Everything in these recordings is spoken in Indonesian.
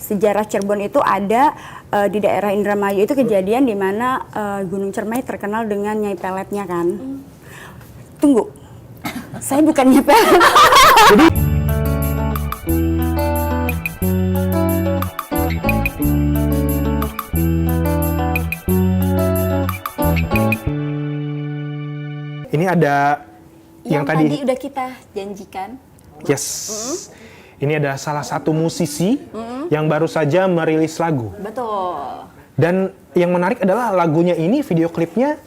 sejarah Cirebon itu ada di daerah Indramayu itu kejadian di mana Gunung Cermai terkenal dengan Nyai Peletnya kan. Tunggu, saya bukan Nyai Pelet. Jadi ini ada yang tadi udah kita janjikan. Yes. Ini ada salah satu musisi yang baru saja merilis lagu. Betul. Dan yang menarik adalah lagunya ini, video klipnya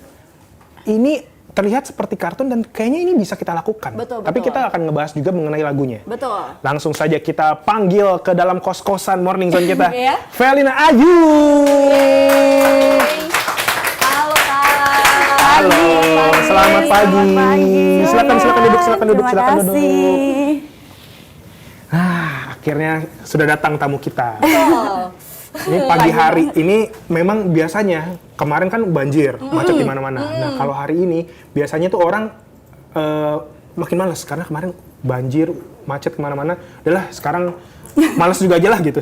ini terlihat seperti kartun dan kayaknya ini bisa kita lakukan. Betul, Tapi betul. kita akan ngebahas juga mengenai lagunya. Betul. Langsung saja kita panggil ke dalam kos-kosan Morning Zone kita, Iya. Felina Ayu. Halo Kak. Halo, selamat pagi. Silakan duduk, silakan duduk. Akhirnya sudah datang tamu kita. Betul. Ini pagi hari ini memang biasanya kemarin kan banjir, macet di mana-mana. Nah, kalau hari ini biasanya tuh orang makin malas karena kemarin banjir, macet kemana-mana. Udahlah, sekarang malas juga aja lah gitu.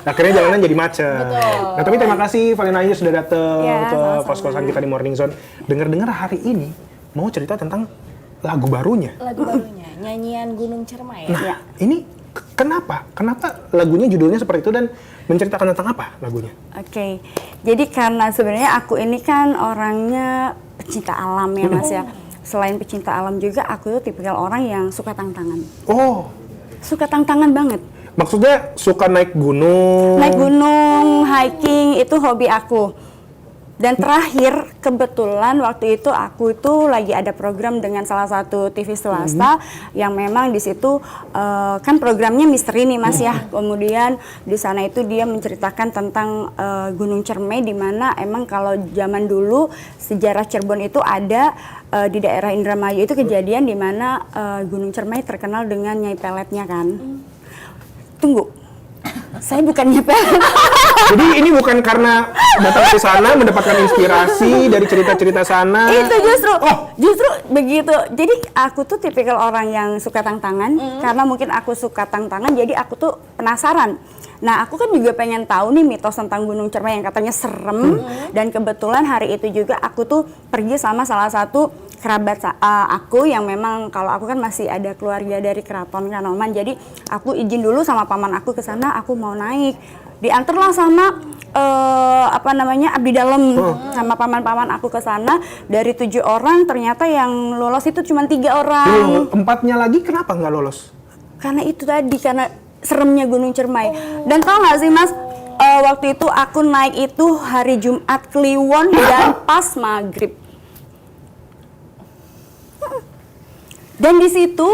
Akhirnya jalanan jadi macet. Nah, tapi terima kasih Felina Ayu sudah datang ke kos-kosan kita di Morning Zone. Dengar-dengar hari ini mau cerita tentang lagu barunya. Lagu barunya, nyanyian Gunung Cermai. Nah, ini kenapa lagunya judulnya seperti itu dan menceritakan tentang apa lagunya? Oke, jadi karena sebenarnya aku ini kan orangnya pecinta alam ya Mas ya. Selain pecinta alam juga aku tuh tipikal orang yang suka tantangan. Oh, Suka tantangan banget. maksudnya suka naik gunung? Naik gunung, hiking itu hobi aku. Dan terakhir kebetulan waktu itu aku itu lagi ada program dengan salah satu TV swasta yang memang di situ kan programnya misteri nih Mas ya. Kemudian di sana itu dia menceritakan tentang Gunung Cermai di mana emang kalau zaman dulu sejarah Cirebon itu ada di daerah Indramayu itu kejadian di mana Gunung Cermai terkenal dengan Nyai Peletnya kan. Tunggu, saya bukan Nyai Pelet. Jadi ini bukan karena datang ke sana mendapatkan inspirasi dari cerita-cerita sana. Itu justru begitu. Jadi aku tuh tipikal orang yang suka tantangan karena mungkin aku suka tantangan jadi aku tuh penasaran. Nah, aku kan juga pengen tahu nih mitos tentang Gunung Cermai yang katanya serem dan kebetulan hari itu juga aku tuh pergi sama salah satu kerabat aku yang memang kalau aku kan masih ada keluarga dari Keraton Kanoman. Jadi aku izin dulu sama paman aku ke sana, aku mau naik. Diantarlah sama abdi dalam sama paman-paman aku ke sana. Dari 7 orang ternyata yang lolos itu cuma 3 orang. 4-nya lagi kenapa nggak lolos? Karena itu tadi, karena seremnya Gunung Cermai. Dan tau gak sih Mas, waktu itu aku naik itu hari Jumat Kliwon dan pas maghrib. Dan di situ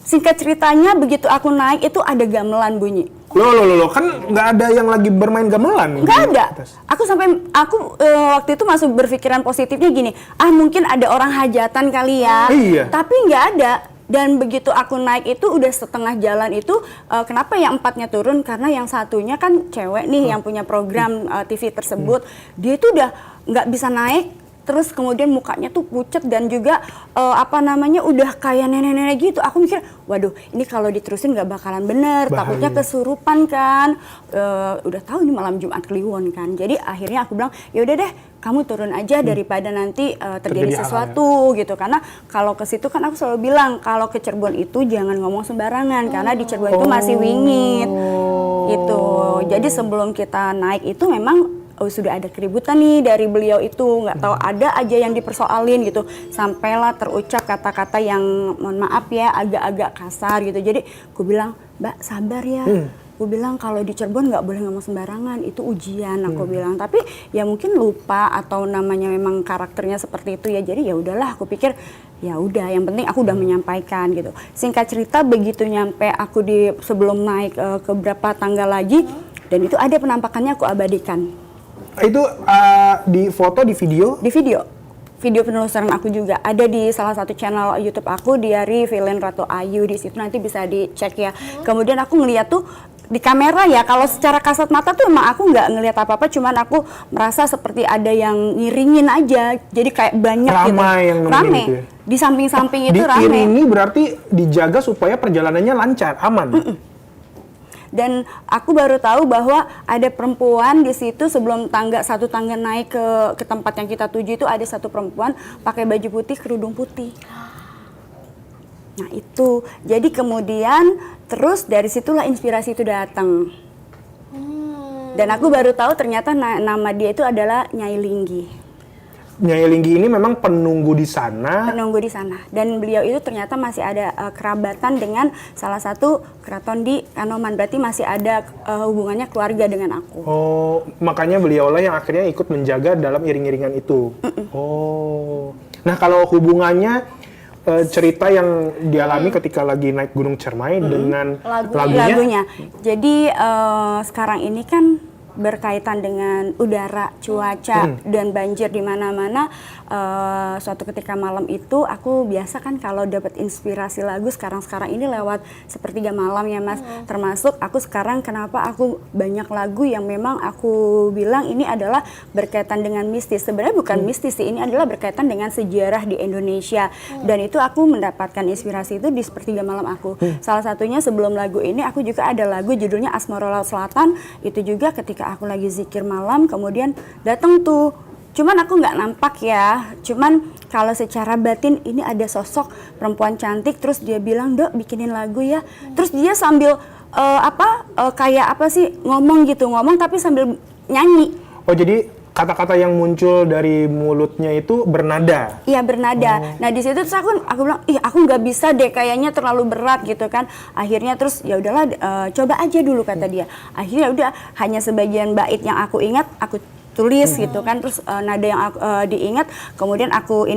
singkat ceritanya begitu aku naik itu ada gamelan bunyi. Loh, kan nggak ada yang lagi bermain gamelan? Nggak ada. Aku waktu itu masuk berpikiran positifnya gini, mungkin ada orang hajatan kali ya. Iya. Tapi nggak ada. Dan begitu aku naik itu udah setengah jalan itu, kenapa yang 4-nya turun? Karena yang satunya kan cewek nih yang punya program TV tersebut, dia itu udah nggak bisa naik. Terus kemudian mukanya tuh pucet dan juga udah kayak nenek-nenek gitu. Aku mikir, waduh ini kalau diterusin nggak bakalan bener, takutnya kesurupan kan. Udah tahu ini malam Jumat Kliwon kan. Jadi akhirnya aku bilang, ya udah deh kamu turun aja daripada nanti terjadi sesuatu gitu. Karena kalau ke situ kan aku selalu bilang kalau ke Cirebon itu jangan ngomong sembarangan karena di Cirebon itu masih wingit gitu. Jadi sebelum kita naik itu memang sudah ada keributan nih dari beliau itu, nggak tahu ada aja yang dipersoalin gitu, sampailah terucap kata-kata yang mohon maaf ya agak-agak kasar gitu. Jadi aku bilang, Mbak sabar ya, aku bilang kalau di Cirebon nggak boleh ngomong sembarangan, itu ujian aku bilang. Tapi ya mungkin lupa atau namanya memang karakternya seperti itu ya, jadi ya udahlah aku pikir ya udah yang penting aku udah menyampaikan gitu. Singkat cerita begitu nyampe aku di sebelum naik ke beberapa tangga lagi dan itu ada penampakannya aku abadikan. Itu di foto, di video? Di video penelusuran aku juga ada di salah satu channel YouTube aku, Diari Villain Ratu Ayu, di situ nanti bisa dicek ya. Kemudian aku ngeliat tuh di kamera ya, kalau secara kasat mata tuh emang aku nggak ngeliat apa-apa, cuman aku merasa seperti ada yang ngiringin aja, jadi kayak banyak ramai gitu. Yang rame gitu ya? Di samping-samping itu rame. Diiringi berarti dijaga supaya perjalanannya lancar, aman. Dan aku baru tahu bahwa ada perempuan di situ sebelum satu tangga naik ke tempat yang kita tuju itu ada satu perempuan pakai baju putih, kerudung putih. Nah itu, jadi kemudian terus dari situlah inspirasi itu datang. Dan aku baru tahu ternyata nama dia itu adalah Nyai Linggi. Nyai Linggi ini memang penunggu di sana. Penunggu di sana. Dan beliau itu ternyata masih ada kerabatan dengan salah satu keraton di Kanoman. Berarti masih ada hubungannya keluarga dengan aku. Oh, makanya beliaulah yang akhirnya ikut menjaga dalam iring-iringan itu. Oh. Nah, kalau hubungannya cerita yang dialami ketika lagi naik Gunung Cermai dengan lagunya. Jadi sekarang ini kan berkaitan dengan udara, cuaca, dan banjir di mana-mana. Suatu ketika malam itu aku biasa kan kalau dapat inspirasi lagu sekarang ini lewat sepertiga malam ya Mas. Termasuk aku sekarang kenapa aku banyak lagu yang memang aku bilang ini adalah berkaitan dengan mistis. Sebenarnya bukan mistis sih, ini adalah berkaitan dengan sejarah di Indonesia. Dan itu aku mendapatkan inspirasi itu di sepertiga malam aku. Salah satunya sebelum lagu ini aku juga ada lagu judulnya Asmara Laut Selatan. Itu juga ketika aku lagi zikir malam kemudian datang tuh. Cuman aku nggak nampak ya, cuman kalau secara batin ini ada sosok perempuan cantik, terus dia bilang, "Dok, bikinin lagu ya." Terus dia sambil kayak apa sih, ngomong tapi sambil nyanyi. Oh, jadi kata-kata yang muncul dari mulutnya itu bernada? Iya, bernada. Nah di situ terus aku bilang, aku nggak bisa deh, kayaknya terlalu berat gitu kan. Akhirnya terus ya udahlah, coba aja dulu kata dia. Akhirnya udah hanya sebagian bait yang aku ingat, aku tulis gitu kan, terus nada yang aku diingat, kemudian aku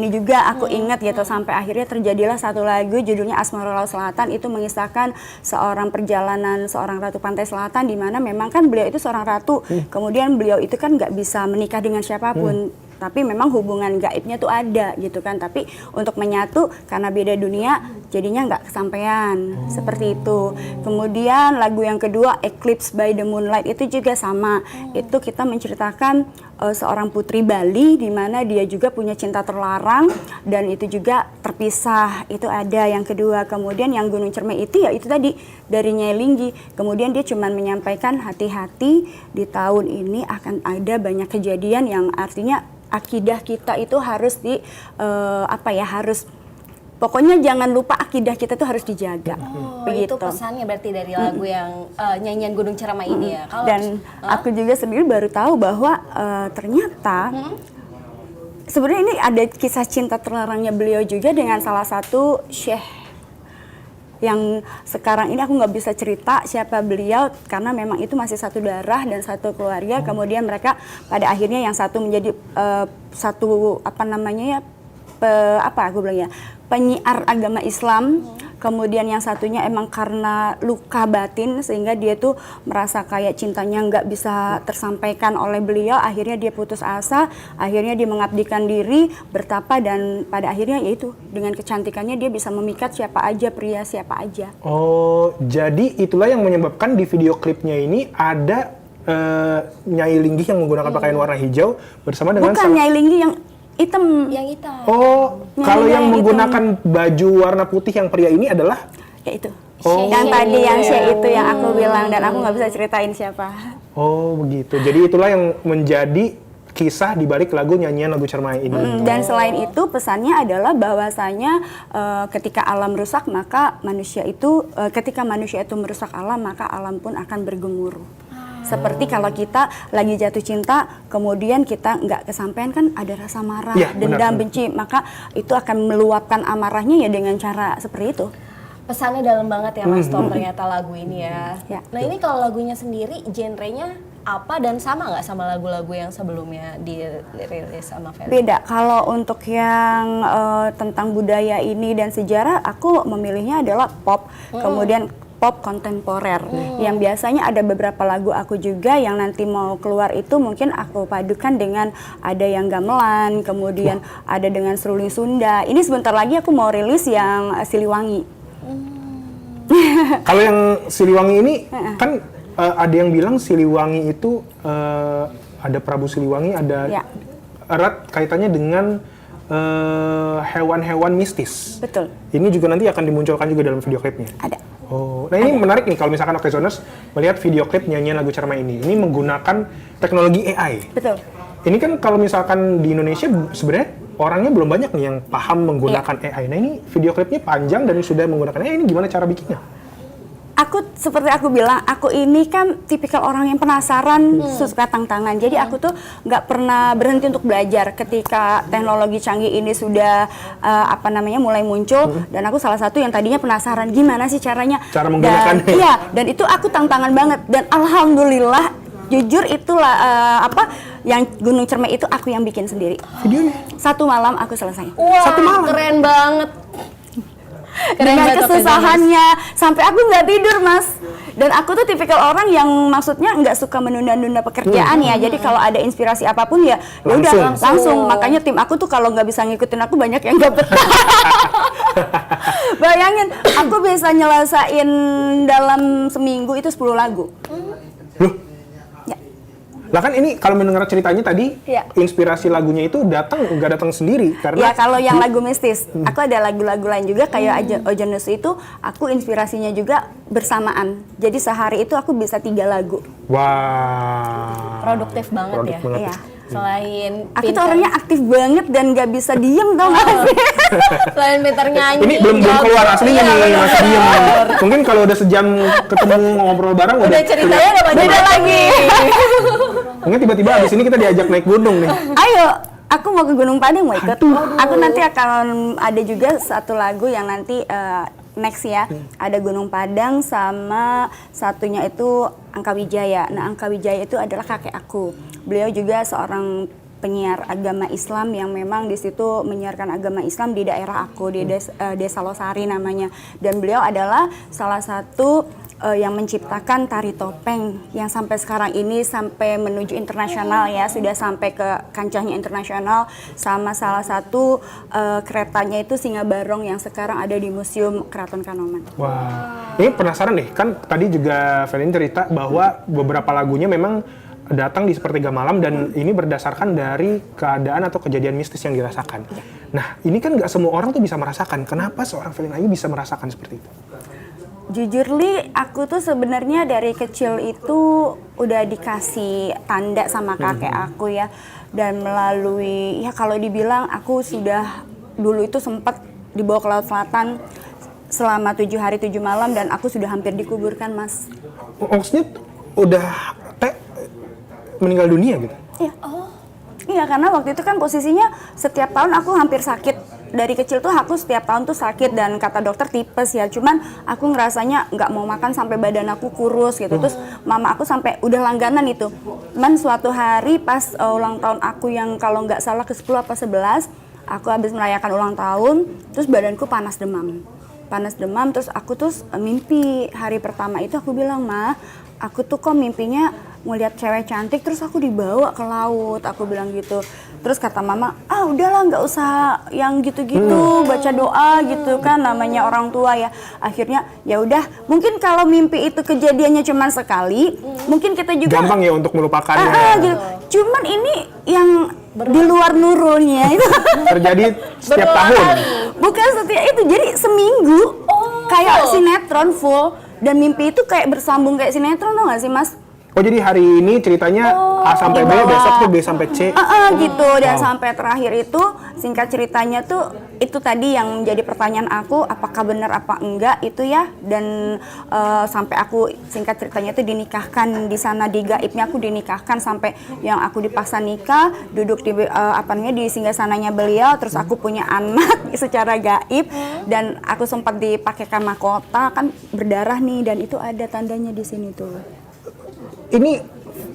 ingat gitu, sampai akhirnya terjadilah satu lagu judulnya Asmara Laut Selatan. Itu mengisahkan seorang perjalanan seorang ratu pantai selatan, di mana memang kan beliau itu seorang ratu, kemudian beliau itu kan nggak bisa menikah dengan siapapun. Tapi memang hubungan gaibnya tuh ada gitu kan, tapi untuk menyatu karena beda dunia jadinya nggak kesampaian, seperti itu. Kemudian lagu yang kedua Eclipse by the Moonlight itu juga sama. Itu kita menceritakan seorang putri Bali di mana dia juga punya cinta terlarang dan itu juga terpisah. Itu ada yang kedua. Kemudian yang Gunung Cermai itu ya itu tadi dari Nyai Linggi. Kemudian dia cuma menyampaikan hati-hati, di tahun ini akan ada banyak kejadian yang artinya akidah kita itu harus pokoknya jangan lupa akidah kita tuh harus dijaga. Begitu. Itu pesannya berarti dari lagu yang nyanyian Gunung Cermai ini ya. Dan aku juga sendiri baru tahu bahwa ternyata sebenarnya ini ada kisah cinta terlarangnya beliau juga dengan salah satu syekh yang sekarang ini aku nggak bisa cerita siapa beliau karena memang itu masih satu darah dan satu keluarga. Kemudian mereka pada akhirnya yang satu menjadi penyiar agama Islam. Kemudian yang satunya emang karena luka batin sehingga dia tuh merasa kayak cintanya nggak bisa tersampaikan oleh beliau. Akhirnya dia putus asa, akhirnya dia mengabdikan diri, bertapa, dan pada akhirnya yaitu dengan kecantikannya dia bisa memikat siapa aja, pria siapa aja. Oh, jadi itulah yang menyebabkan di video klipnya ini ada Nyai Linggi yang menggunakan pakaian warna hijau bersama dengan Nyai Linggi yang hitam. Yang hitam. Oh, kalau yang menggunakan baju warna putih yang pria ini adalah? Ya itu. Oh. Yang tadi yang itu yang aku bilang dan aku nggak bisa ceritain siapa. Oh begitu. Jadi itulah yang menjadi kisah di balik lagu nyanyian lagu Cermai ini. Dan selain itu pesannya adalah bahwasanya ketika alam rusak maka ketika manusia itu merusak alam maka alam pun akan bergemuruh. Seperti kalau kita lagi jatuh cinta, kemudian kita nggak kesampaian kan ada rasa marah, ya, dendam, benar. benci, maka itu akan meluapkan amarahnya ya dengan cara seperti itu. Pesannya dalam banget ya Mas Tom ternyata lagu ini ya. Ya. Nah ini kalau lagunya sendiri genrenya apa dan sama nggak sama lagu-lagu yang sebelumnya dirilis sama Feli? Beda. Kalau untuk yang tentang budaya ini dan sejarah, aku memilihnya adalah pop, kemudian pop kontemporer. Yang biasanya ada beberapa lagu aku juga yang nanti mau keluar itu mungkin aku padukan dengan ada yang gamelan, kemudian ada dengan seruling Sunda. Ini sebentar lagi aku mau rilis yang Siliwangi. Kalau yang Siliwangi ini kan ada yang bilang Siliwangi itu ada Prabu Siliwangi, ada erat kaitannya dengan hewan-hewan mistis. Betul. Ini juga nanti akan dimunculkan juga dalam video klipnya. Ada. Oh, nah ini menarik nih kalau misalkan Okezoners melihat video klip nyanyian lagu Cermai ini menggunakan teknologi AI. Betul. Ini kan kalau misalkan di Indonesia sebenarnya orangnya belum banyak nih yang paham menggunakan AI. Nah ini video klipnya panjang dan sudah menggunakan AI, ini gimana cara bikinnya? Aku seperti aku bilang, aku ini kan tipikal orang yang penasaran, suka tantangan. Jadi aku tuh nggak pernah berhenti untuk belajar ketika teknologi canggih ini sudah mulai muncul. Dan aku salah satu yang tadinya penasaran gimana sih caranya. Cara menggunakannya. Dan, iya, dan itu aku tantangan banget. Dan alhamdulillah, jujur itulah yang Gunung Cermai itu aku yang bikin sendiri. Videonya? 1 malam aku selesai. Wah, Satu malam? keren banget. Dengan banget, kesusahannya sampai aku nggak tidur, Mas. Dan aku tuh tipikal orang yang maksudnya nggak suka menunda-nunda pekerjaan ya. Jadi kalau ada inspirasi apapun ya udah langsung. Makanya tim aku tuh kalau nggak bisa ngikutin aku banyak yang nggak betah. Bayangin, aku bisa nyelesain dalam seminggu itu 10 lagu. Loh? Ya. Lah kan ini kalau mendengar ceritanya tadi, Iya. inspirasi lagunya itu nggak datang sendiri karena Ya kalau yang lagu mistis, aku ada lagu-lagu lain juga kayak Ojonus itu, aku inspirasinya juga bersamaan. Jadi sehari itu aku bisa 3 lagu. wah. Produktif banget Produktif ya. banget. Iya. Selain Aku tuh pinter- orangnya aktif banget dan gak bisa diem tau gak sih? selain pintar nyanyi. Ini belum jago. keluar aslinya Iya, nih, bener. masih diem. Mungkin kalau udah sejam ketemu ngobrol bareng Udah ceritanya udah Beda lagi. Mungkin tiba-tiba abis ini kita diajak naik gunung nih. Ayo, aku mau ke Gunung Padang mau ikut. Aku nanti akan ada juga satu lagu yang nanti next ya. Ada Gunung Padang sama satunya itu Angka Wijaya. Nah, Angka Wijaya itu adalah kakek aku. Beliau juga seorang penyiar agama Islam yang memang di situ menyiarkan agama Islam di daerah aku di Desa Losari namanya. Dan beliau adalah salah satu yang menciptakan tari topeng yang sampai sekarang ini sampai menuju internasional ya, sudah sampai ke kancahnya internasional, sama salah satu keretanya itu Singa Barong yang sekarang ada di Museum Keraton Kanoman. Wah, ini penasaran deh, kan tadi juga Felin cerita bahwa beberapa lagunya memang datang di sepertiga malam dan ini berdasarkan dari keadaan atau kejadian mistis yang dirasakan. Nah, ini kan nggak semua orang tuh bisa merasakan. Kenapa seorang Felin Ayu bisa merasakan seperti itu? Jujur Li, aku tuh sebenarnya dari kecil itu udah dikasih tanda sama kakek aku ya. Dan melalui, ya kalau dibilang aku sudah dulu itu sempat dibawa ke Laut Selatan selama 7 hari 7 malam dan aku sudah hampir dikuburkan, Mas. Maksudnya udah meninggal dunia gitu? Iya. Iya, karena waktu itu kan posisinya setiap tahun aku hampir sakit. Dari kecil tuh aku setiap tahun tuh sakit dan kata dokter tipes ya. Cuman aku ngerasanya nggak mau makan sampai badan aku kurus gitu. Terus mama aku sampai udah langganan itu. Cuman suatu hari pas ulang tahun aku yang kalau nggak salah ke-10 apa 11, aku habis merayakan ulang tahun, terus badanku panas demam. Terus aku tuh mimpi hari pertama itu aku bilang, "Ma, aku tuh kok mimpinya ngeliat cewek cantik terus aku dibawa ke laut," aku bilang gitu. Terus kata mama, udahlah nggak usah yang gitu-gitu, baca doa gitu kan, namanya orang tua ya. Akhirnya ya udah, mungkin kalau mimpi itu kejadiannya cuma sekali, mungkin kita juga Gampang ya untuk melupakannya. gitu. Cuman ini yang di luar nurulnya itu Terjadi setiap tahun. bukan setiap itu, jadi seminggu kayak sinetron full, dan mimpi itu kayak bersambung kayak sinetron, tau gak sih Mas? Oh jadi hari ini ceritanya A sampai B, besok tuh B sampai C. Gitu, dan sampai terakhir itu singkat ceritanya tuh itu tadi yang menjadi pertanyaan aku, apakah benar apa enggak itu ya. Dan sampai aku singkat ceritanya itu dinikahkan di sana, di gaibnya aku dinikahkan sampai yang aku dipaksa nikah, duduk di di singgasananya beliau, terus aku punya anak secara gaib dan aku sempat dipakaikan mahkota kan berdarah nih, dan itu ada tandanya di sini tuh. Ini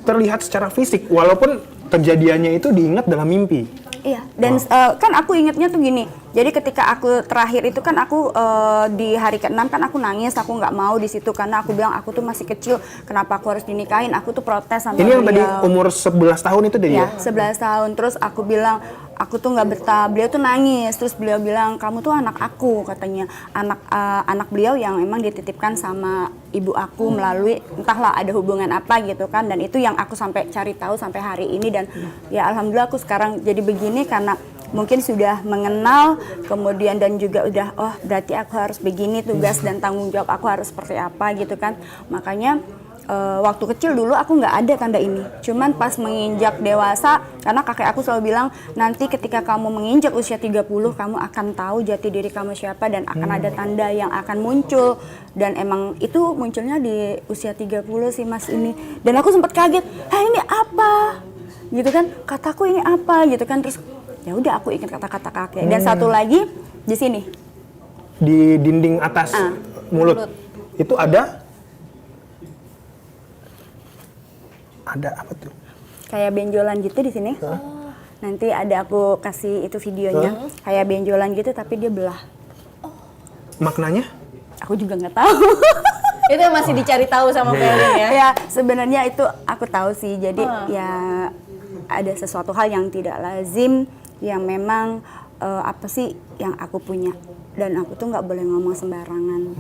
terlihat secara fisik, walaupun kejadiannya itu diingat dalam mimpi. Iya, dan kan aku ingetnya tuh gini, jadi ketika aku terakhir itu kan aku di hari ke-6 kan aku nangis, aku nggak mau di situ karena aku bilang aku tuh masih kecil, kenapa aku harus dinikahin, aku tuh protes sama Ini yang tadi beliau. umur 11 tahun itu tadi ya? Ya, 11 tahun, terus aku bilang, aku tuh nggak betah, beliau tuh nangis, terus beliau bilang, kamu tuh anak aku, katanya, anak beliau yang memang dititipkan sama ibu aku melalui, entahlah ada hubungan apa gitu kan, dan itu yang aku sampai cari tahu sampai hari ini, dan ya alhamdulillah aku sekarang jadi begini karena mungkin sudah mengenal, kemudian dan juga udah oh berarti aku harus begini tugas dan tanggung jawab aku harus seperti apa gitu kan. Makanya waktu kecil dulu aku nggak ada tanda ini. Cuman pas menginjak dewasa, karena kakek aku selalu bilang, nanti ketika kamu menginjak usia 30, kamu akan tahu jati diri kamu siapa dan akan ada tanda yang akan muncul. Dan emang itu munculnya di usia 30 sih Mas ini. Dan aku sempat kaget, ini apa? Gitu kan, kataku ini apa? Gitu kan, terus ya udah aku ingat kata-kata kakek. Dan satu lagi di sini. Di dinding atas mulut. Itu ada apa tuh? Kayak benjolan gitu di sini. Nanti ada aku kasih itu videonya. Kayak benjolan gitu tapi dia belah. Maknanya? Aku juga nggak tahu. Itu yang masih dicari tahu sama Felin ya? Ya sebenarnya itu aku tahu sih. Jadi ya ada sesuatu hal yang tidak lazim yang memang apa sih yang aku punya. Dan aku tuh nggak boleh ngomong sembarangan.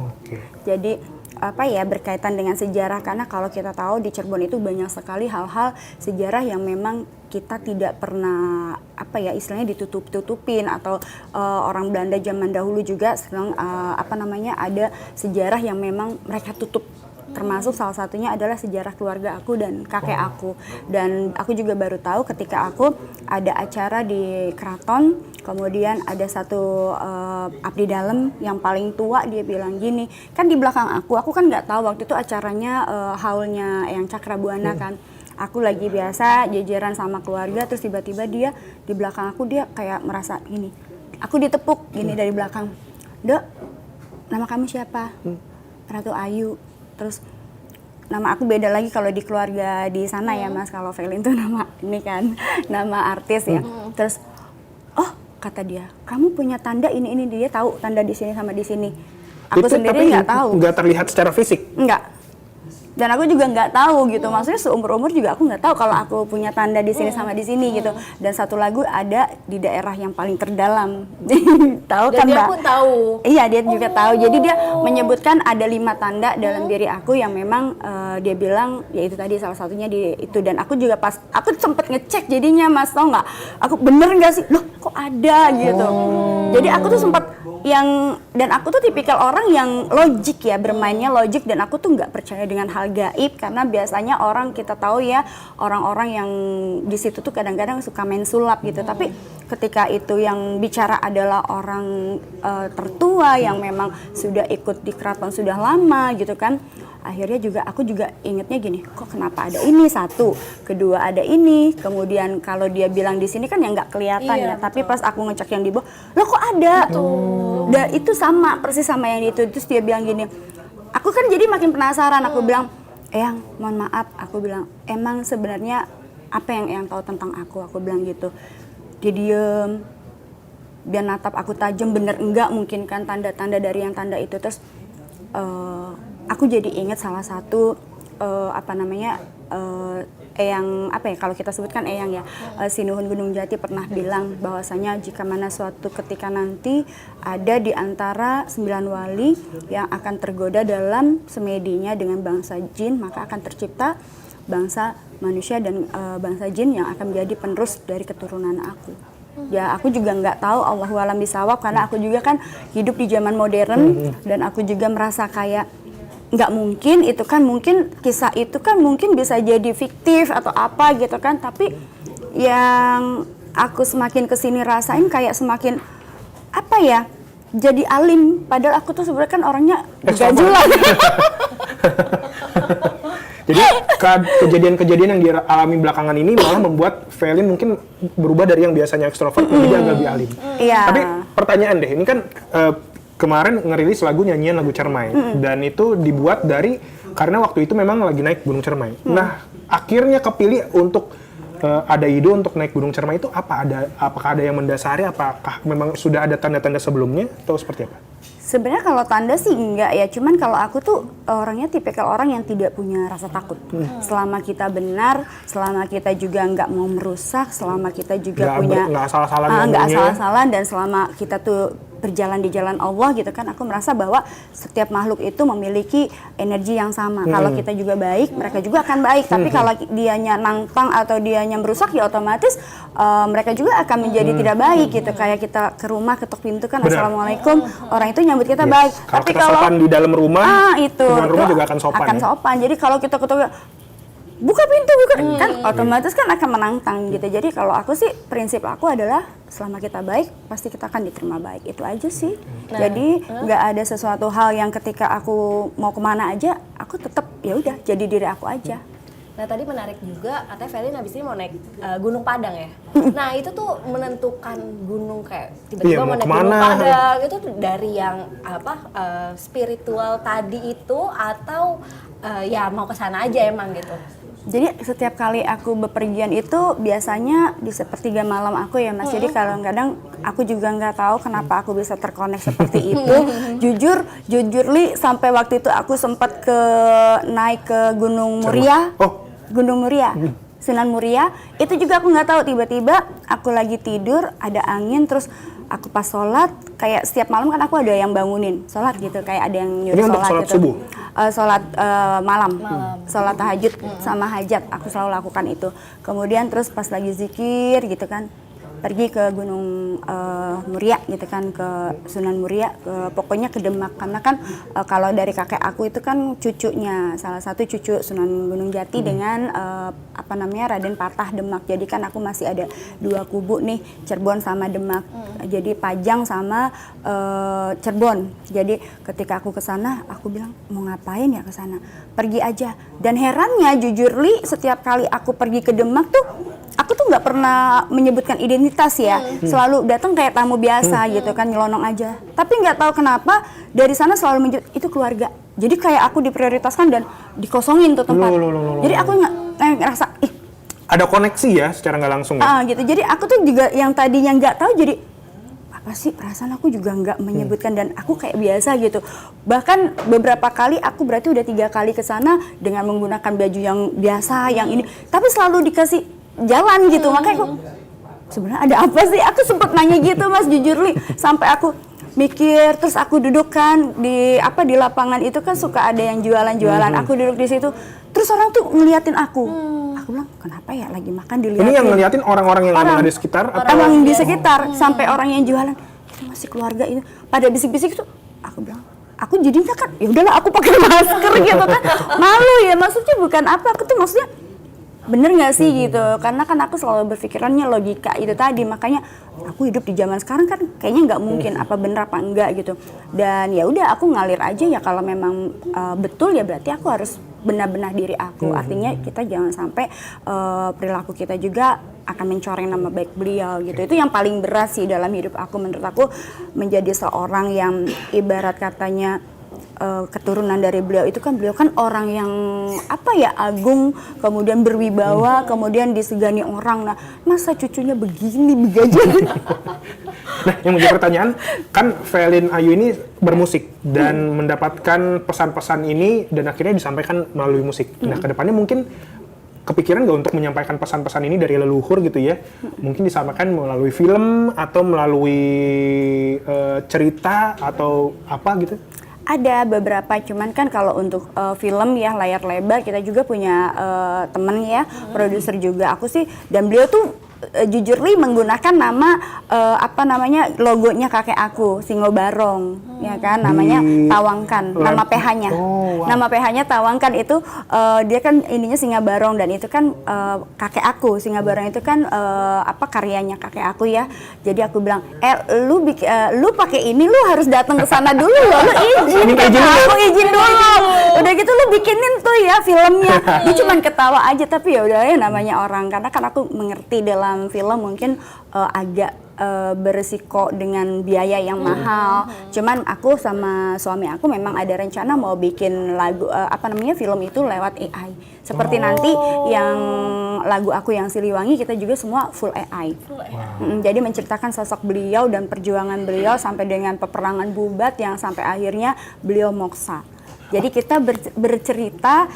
Jadi apa ya berkaitan dengan sejarah, karena kalau kita tahu di Cirebon itu banyak sekali hal-hal sejarah yang memang kita tidak pernah apa ya istilahnya ditutup-tutupin, atau orang Belanda zaman dahulu juga sedang apa namanya ada sejarah yang memang mereka tutup. Termasuk salah satunya adalah sejarah keluarga aku dan kakek aku. Dan aku juga baru tahu ketika aku ada acara di keraton, kemudian ada satu abdi dalam yang paling tua, dia bilang gini, kan di belakang aku kan nggak tahu waktu itu acaranya haulnya yang Cakrabuana kan. Aku lagi biasa jajaran sama keluarga, terus tiba-tiba dia di belakang aku, dia kayak merasa gini, aku ditepuk gini dari belakang. Dok, nama kamu siapa? Ratu Ayu. Terus nama aku beda lagi kalau di keluarga di sana ya Mas, kalau Felin tuh nama ini kan nama artis ya. Terus oh kata dia, kamu punya tanda ini dia tahu tanda di sini sama di sini. Aku itu, sendiri nggak tahu. Nggak terlihat secara fisik? Enggak. Dan aku juga nggak tahu gitu, maksudnya seumur-umur juga aku nggak tahu kalau aku punya tanda di sini sama di sini gitu. Dan satu lagu ada di daerah yang paling terdalam, tahu Dan kan dia Mbak? pun tahu. Iya dia juga tahu. Jadi dia menyebutkan ada 5 tanda dalam diri aku yang memang dia bilang ya itu tadi salah satunya di itu. Dan aku juga pas aku sempet ngecek jadinya Mas, tau nggak? Aku bener nggak sih? Loh kok ada gitu. Jadi aku tuh sempat dan aku tuh tipikal orang yang logik ya, bermainnya logik, dan aku tuh nggak percaya dengan hal gaib, karena biasanya orang kita tahu ya orang-orang yang di situ tuh kadang-kadang suka main sulap gitu. Tapi ketika itu yang bicara adalah orang tertua yang memang sudah ikut di keraton sudah lama gitu kan. Akhirnya juga aku juga ingetnya gini, kok kenapa ada ini satu, kedua ada ini, kemudian kalau dia bilang di sini kan ya nggak kelihatan ya, tapi pas aku ngecek yang di bawah, loh kok ada? Dan itu sama persis sama yang itu. Terus dia bilang gini, aku kan jadi makin penasaran. Aku bilang, Eyang, mohon maaf, aku bilang emang sebenarnya apa yang Eyang tahu tentang aku bilang gitu. Dia diem, dia natap aku tajam, bener enggak mungkin kan tanda-tanda dari yang tanda itu. Terus aku jadi ingat salah satu Eyang apa ya kalau kita sebutkan Eyang ya, Sinuhun Gunung Jati pernah bilang bahwasanya jika mana suatu ketika nanti ada di antara 9 wali yang akan tergoda dalam semedinya dengan bangsa jin, maka akan tercipta bangsa manusia dan bangsa jin yang akan menjadi penerus dari keturunan aku. Ya aku juga nggak tahu, Allahu a'lam bishawab, karena aku juga kan hidup di zaman modern dan aku juga merasa kayak nggak mungkin itu kan, mungkin kisah itu kan mungkin bisa jadi fiktif atau apa gitu kan. Tapi yang aku semakin kesini rasain kayak semakin apa ya, jadi alim, padahal aku tuh sebenarnya kan orangnya gajulan. Jadi kejadian-kejadian yang dialami belakangan ini malah membuat Felin mungkin berubah dari yang biasanya ekstrovert menjadi agak lebih alim. Iya. Tapi pertanyaan deh, ini kan kemarin ngerilis lagu nyanyian lagu Cermai, dan itu dibuat karena waktu itu memang lagi naik Gunung Cermai. Nah, akhirnya kepilih untuk ada ide untuk naik Gunung Cermai itu apakah ada yang mendasari, apakah memang sudah ada tanda-tanda sebelumnya atau seperti apa? Sebenarnya kalau tanda sih enggak ya, cuman kalau aku tuh orangnya tipikal orang yang tidak punya rasa takut. Selama kita benar, selama kita juga nggak mau merusak, selama kita juga nggak asal-asalan, dan selama kita tuh berjalan di jalan Allah gitu kan, aku merasa bahwa setiap makhluk itu memiliki energi yang sama. Kalau kita juga baik, mereka juga akan baik. Tapi kalau dianya nantang atau dianya merusak, ya otomatis mereka juga akan menjadi tidak baik gitu. Kayak kita ke rumah ketuk pintu kan, Benar. Assalamualaikum, orang itu nyambut kita baik. Kalau Tapi kita sopan di dalam rumah, itu lingkungan rumah juga akan sopan. Akan ya? sopan. Jadi kalau kita ketuk, buka pintu, buka kan otomatis kan akan menantang gitu. Jadi kalau aku sih, prinsip aku adalah selama kita baik pasti kita akan diterima baik, itu aja sih. Jadi nggak ada sesuatu hal yang ketika aku mau kemana aja aku tetap ya udah jadi diri aku aja. Nah tadi menarik juga, katanya Velin habis ini mau naik Gunung Padang ya. Nah itu tuh menentukan gunung kayak tiba-tiba Iya, mau mau naik kemana? Gunung Padang itu tuh dari yang apa spiritual tadi itu atau ya mau ke sana aja emang gitu. Jadi setiap kali aku bepergian itu biasanya di sepertiga malam aku ya Mas. Jadi kadang-kadang aku juga nggak tahu kenapa aku bisa terkonek seperti itu. Jujur Li, sampai waktu itu aku sempat naik ke Gunung Muria. Oh. Gunung Muria. Sunan Muria. Itu juga aku nggak tahu, tiba-tiba aku lagi tidur, ada angin, terus aku pas sholat, kayak setiap malam kan aku ada yang bangunin sholat gitu, kayak ada yang nyuruh Ini untuk sholat sholat gitu. subuh? Sholat malam, sholat tahajud sama hajat, aku selalu lakukan itu. Kemudian terus pas lagi zikir gitu kan, pergi ke Gunung Muria gitu kan, ke Sunan Muria, pokoknya ke Demak, karena kan kalau dari kakek aku itu kan cucunya, salah satu cucu Sunan Gunung Jati dengan apa namanya Raden Patah Demak. Jadi kan aku masih ada dua kubu nih, Cirebon sama Demak. Jadi Pajang sama Cirebon. Jadi ketika aku ke sana, aku bilang mau ngapain ya ke sana? Pergi aja. Dan herannya jujur Li, setiap kali aku pergi ke Demak tuh aku tuh nggak pernah menyebutkan identitas ya, selalu datang kayak tamu biasa gitu kan, nyelonong aja. Tapi nggak tahu kenapa dari sana selalu menyebut itu keluarga. Jadi kayak aku diprioritaskan dan dikosongin tuh tempat. Jadi aku ngerasa Ada koneksi ya secara nggak langsung ya? gitu. Jadi aku tuh juga yang tadinya nggak tahu jadi apa sih, perasaan aku juga nggak menyebutkan dan aku kayak biasa gitu. Bahkan beberapa kali aku berarti udah 3 kali ke sana dengan menggunakan baju yang biasa, yang ini, tapi selalu dikasih jalan gitu. Makanya aku sebenarnya ada apa sih, aku sempet nanya gitu Mas, jujur Li, sampai aku mikir. Terus aku duduk kan di lapangan itu kan suka ada yang jualan-jualan, aku duduk di situ, terus orang tuh ngeliatin aku. Aku bilang kenapa ya lagi makan dilihatin. Ini yang ngeliatin orang-orang yang ada di sekitar? Orang di sekitar, sampai orang yang jualan itu masih keluarga itu pada bisik-bisik itu. Aku bilang, aku jadinya kan ya udahlah aku pakai masker gitu kan, malu ya, maksudnya bukan apa, aku tuh maksudnya bener nggak sih gitu, karena kan aku selalu berpikirannya logika itu tadi. Makanya aku hidup di zaman sekarang kan kayaknya nggak mungkin apa bener apa enggak gitu. Dan ya udah aku ngalir aja ya, kalau memang betul ya berarti aku harus benar-benar diri aku. Artinya kita jangan sampai perilaku kita juga akan mencoreng nama baik beliau gitu. Itu yang paling berat sih dalam hidup aku, menurut aku, menjadi seorang yang ibarat katanya keturunan dari beliau itu kan, beliau kan orang yang agung, kemudian berwibawa, kemudian disegani orang. Nah, masa cucunya begini begajan? Nah, yang menjadi pertanyaan, kan Velin Ayu ini bermusik dan mendapatkan pesan-pesan ini dan akhirnya disampaikan melalui musik. Nah, kedepannya mungkin kepikiran nggak untuk menyampaikan pesan-pesan ini dari leluhur gitu ya? Mungkin disampaikan melalui film atau melalui cerita atau apa gitu? Ada beberapa, cuman kan kalau untuk film ya layar lebar kita juga punya temen ya, produser juga aku sih, dan beliau tuh jujur Li menggunakan nama logonya kakek aku, Singo Barong, ya kan, namanya Tawangkan, nama PH-nya. Nama PH-nya Tawangkan itu dia kan ininya Singa Barong, dan itu kan kakek aku. Singa Barong itu kan karyanya kakek aku ya. Jadi aku bilang, lu pakai ini, lu harus datang ke sana dulu loh, lu izin kata aku, izin dulu. Udah gitu lu bikinin tuh ya filmnya. Dia cuman ketawa aja, tapi ya udah ya, namanya orang, karena kan aku mengerti dalam film mungkin agak beresiko dengan biaya yang mahal. Cuman aku sama suami aku memang ada rencana mau bikin lagu film itu lewat AI. Seperti nanti yang lagu aku yang Siliwangi kita juga semua full AI. Jadi menceritakan sosok beliau dan perjuangan beliau sampai dengan peperangan Bubat yang sampai akhirnya beliau moksa. Jadi kita bercerita,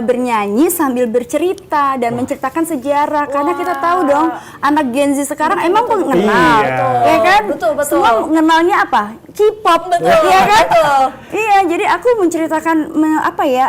bernyanyi sambil bercerita dan menceritakan sejarah. Karena kita tahu dong, anak Gen Z sekarang emang mengenal, ya kan? Betul. Semua mengenalnya apa? K-pop, ya kan? Iya, jadi aku menceritakan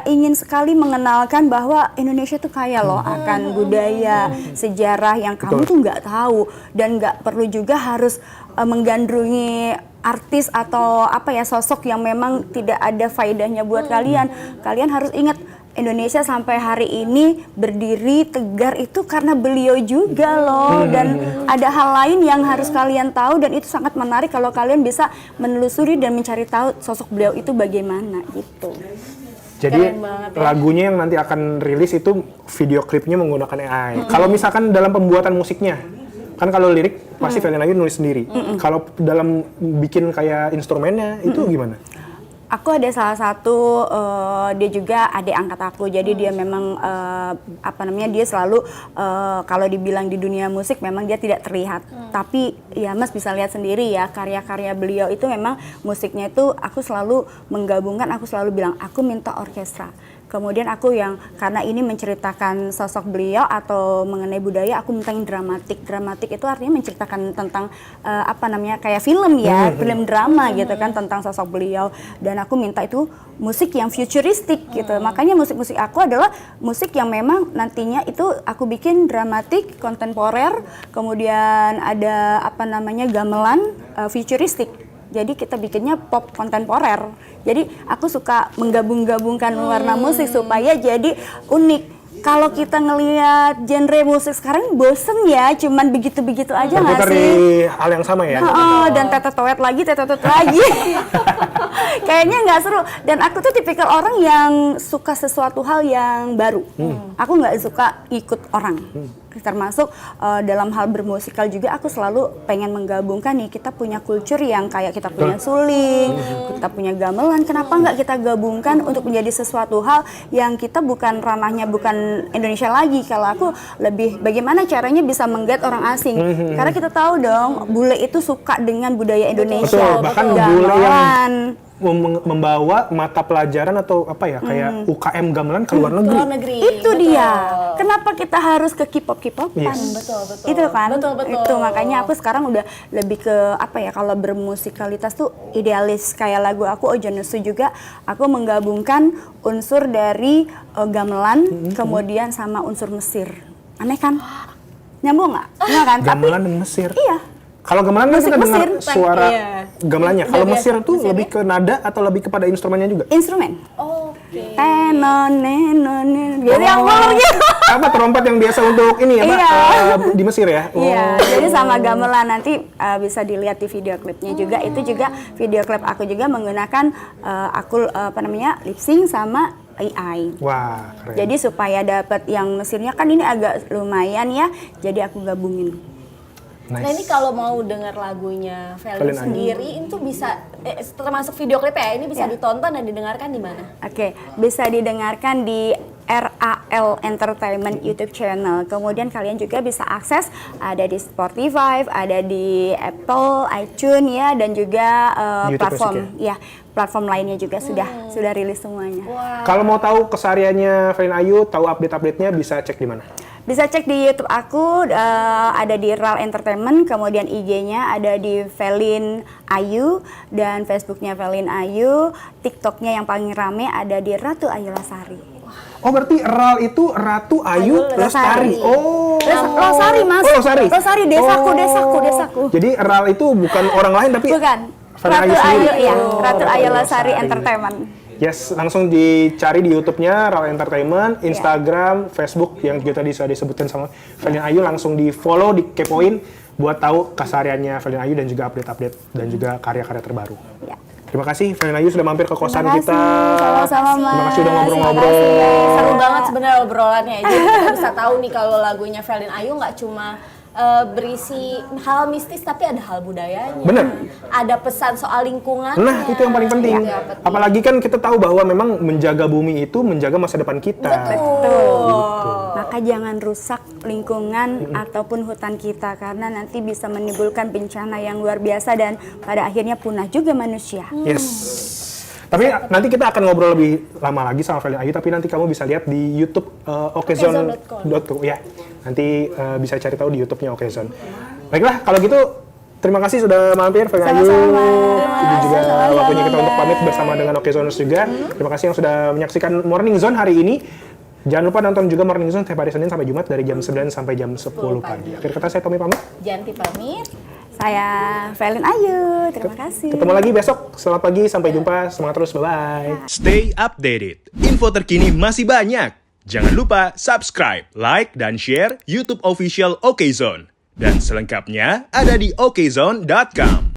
ingin sekali mengenalkan bahwa Indonesia tuh kaya loh akan budaya, sejarah yang kamu tuh nggak tahu, dan nggak perlu juga harus menggandrungi artis atau sosok yang memang tidak ada faedahnya buat kalian. Kalian harus ingat, Indonesia sampai hari ini berdiri tegar itu karena beliau juga loh, dan ada hal lain yang harus kalian tahu, dan itu sangat menarik kalau kalian bisa menelusuri dan mencari tahu sosok beliau itu bagaimana gitu. Jadi lagunya yang nanti akan rilis itu video klipnya menggunakan AI. Kalau misalkan dalam pembuatan musiknya, kan kalau lirik pasti Feline Ayu nulis sendiri. Kalau dalam bikin kayak instrumennya itu gimana? Aku ada salah satu, dia juga adik angkat aku, jadi dia memang dia selalu kalau dibilang di dunia musik memang dia tidak terlihat, tapi ya Mas bisa lihat sendiri ya karya-karya beliau itu memang musiknya itu aku selalu menggabungkan, aku selalu bilang aku minta orkestra. Kemudian aku yang karena ini menceritakan sosok beliau atau mengenai budaya, aku minta yang dramatik. Dramatik itu artinya menceritakan tentang kayak film ya, film drama gitu kan, tentang sosok beliau. Dan aku minta itu musik yang futuristik gitu. Makanya musik-musik aku adalah musik yang memang nantinya itu aku bikin dramatik, kontemporer, kemudian ada gamelan, futuristik. Jadi kita bikinnya pop kontemporer. Jadi aku suka menggabung-gabungkan warna musik supaya jadi unik. Kalau kita ngelihat genre musik sekarang bosen ya, cuman begitu-begitu aja nggak sih? Dari hal yang sama ya? Dan tetet-toet lagi. Kayaknya nggak seru. Dan aku tuh tipikal orang yang suka sesuatu hal yang baru. Aku nggak suka ikut orang. Termasuk dalam hal bermusikal juga aku selalu pengen menggabungkan nih, kita punya kultur yang kayak kita punya suling, kita punya gamelan, kenapa nggak kita gabungkan untuk menjadi sesuatu hal yang kita bukan ranahnya, bukan Indonesia lagi. Kalau aku lebih bagaimana caranya bisa menggait orang asing, karena kita tahu dong bule itu suka dengan budaya Indonesia. Betul, bahkan bule yang membawa mata pelajaran atau kayak UKM gamelan ke luar negeri. Itu dia. Kenapa kita harus ke K-pop-K-popan? Betul. Itu kan. Betul. Itu makanya aku sekarang udah lebih ke kalau bermusikalitas tuh idealis, kayak lagu aku Ojonesu juga aku menggabungkan unsur dari gamelan kemudian sama unsur Mesir. Aneh kan? Nyambung nggak? Nggak kan? Gamelan dan Mesir. Iya. Kalau gamelan kan kita dengar Mesir, suara gamelannya. Kalau Mesir tuh Mesir, lebih ke nada atau lebih kepada instrumennya juga? Instrumen. Oke. Jadi yang ngomong gitu. Apa trompet yang biasa untuk ini ya, Mbak? Di Mesir ya? Iya, jadi sama gamelan nanti bisa dilihat di video klipnya juga. Itu juga video klip aku juga menggunakan lip sync sama AI. Wah, keren. Jadi supaya dapat yang Mesirnya kan ini agak lumayan ya. Jadi aku gabungin. Nice. Nah ini kalau mau dengar lagunya Feline sendiri itu bisa termasuk video klip ya, ini bisa ditonton dan didengarkan di mana? Oke, bisa didengarkan di RAL Entertainment YouTube channel. Kemudian kalian juga bisa akses ada di Spotify, ada di Apple, iTunes ya, dan juga platform ya, platform lainnya juga sudah rilis semuanya. Wow. Kalau mau tahu kesehariannya Feline Ayu, tahu update-update-nya bisa cek di mana? Bisa cek di YouTube aku, ada di RAL Entertainment, kemudian IG-nya ada di Feline Ayu, dan Facebook-nya Feline Ayu, TikTok-nya yang paling rame ada di Ratu Ayu Lestari. Oh berarti RAL itu Ratu Ayu Lestari. Lestari Mas. Lestari. Lestari, desaku. Jadi RAL itu bukan orang lain tapi Bukan. Feline Ratu Ayu Ayu sendiri. ya, Ratu Ayu Lestari Entertainment. Yes, langsung dicari di YouTube-nya RAL Entertainment, Instagram, Facebook yang juga tadi sudah disebutkan sama Feline Ayu, langsung di-follow, dikepoin buat tahu kesehariannya Feline Ayu dan juga update-update dan juga karya-karya terbaru. Ya. Terima kasih Feline Ayu sudah mampir ke kosan Terima kita. kasih, sama-sama Mas. Terima kasih udah ngobrol-ngobrol. Seru banget sebenarnya obrolannya. Jadi kita bisa tahu nih kalau lagunya Feline Ayu nggak cuma berisi hal mistis tapi ada hal budayanya. Bener. Ada pesan soal lingkungan. Nah, itu yang paling penting. Ya, penting. Apalagi kan kita tahu bahwa memang menjaga bumi itu menjaga masa depan kita. Betul. Maka jangan rusak lingkungan ataupun hutan kita karena nanti bisa menimbulkan bencana yang luar biasa dan pada akhirnya punah juga manusia. Yes. Tapi nanti kita akan ngobrol lebih lama lagi sama Felin Ayu, tapi nanti kamu bisa lihat di YouTube okezone.com ya. Nanti bisa cari tahu di YouTube-nya Okezone. Baiklah, kalau gitu terima kasih sudah mampir Felin Ayu. Ini juga waktunya kita untuk pamit bersama dengan Okezoners juga. Terima kasih yang sudah menyaksikan Morning Zone hari ini. Jangan lupa nonton juga Morning Zone setiap hari Senin sampai Jumat dari jam 9 sampai jam 10 pagi. Akhir kata saya Tommy pamit. Janti pamit. Saya Felin Ayu, terima kasih. Ketemu lagi besok. Selamat pagi, sampai jumpa. Semangat terus, bye-bye. Stay updated. Info terkini masih banyak. Jangan lupa subscribe, like, dan share YouTube official Okezone. Dan selengkapnya ada di okezone.com.